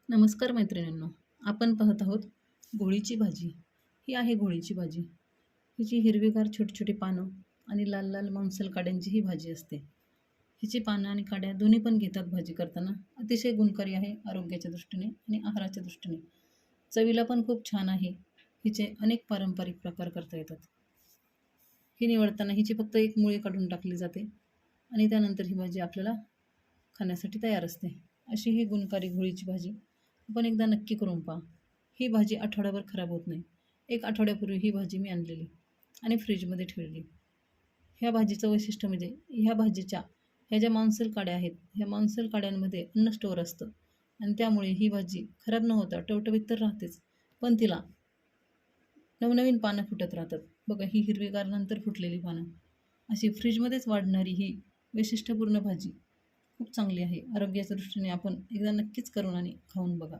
नमस्कार मैत्रिणींनो. आपण पाहत आहोत घोळीची भाजी. ही आहे घोळीची भाजी. हिची हिरवीगार छोटी छोटी पानं आणि लाल लाल मांसल काड्यांची ही भाजी असते. हिची पानं आणि काड्या दोन्ही पण घेतात भाजी करताना. अतिशय गुणकारी आहे आरोग्याच्या दृष्टीने आणि आहाराच्या दृष्टीने. चवीला पण खूप छान आहे. हिचे अनेक पारंपरिक प्रकार करता येतात. ही निवडताना हिची फक्त एक मुळी काढून टाकली जाते आणि त्यानंतर ही भाजी आपल्याला खाण्यासाठी तयार असते. अशी ही गुणकारी घोळीची भाजी आपण एकदा नक्की करून पहा. ही भाजी आठवड्याभर खराब होत नाही. एक आठवड्यापूर्वी ही भाजी मी आणलेली आणि फ्रीजमध्ये ठेवलेली. ह्या भाजीचं वैशिष्ट्य म्हणजे ह्या भाजीच्या ह्या ज्या मांसल काड्या आहेत, ह्या मांसल काड्यांमध्ये अन्न स्टोअर असतं आणि त्यामुळे ही भाजी खराब न होता टवटवीत तर राहतेच, पण तिला नवनवीन पानं फुटत राहतात. बघा, ही हिरवीगार नंतर फुटलेली पानं. अशी फ्रीजमध्येच वाढणारी ही वैशिष्ट्यपूर्ण भाजी खूप चांगली आहे. आरोग्याच्या दृष्टीने आपण एकदा नक्कीच करून आणि खाऊन बघा.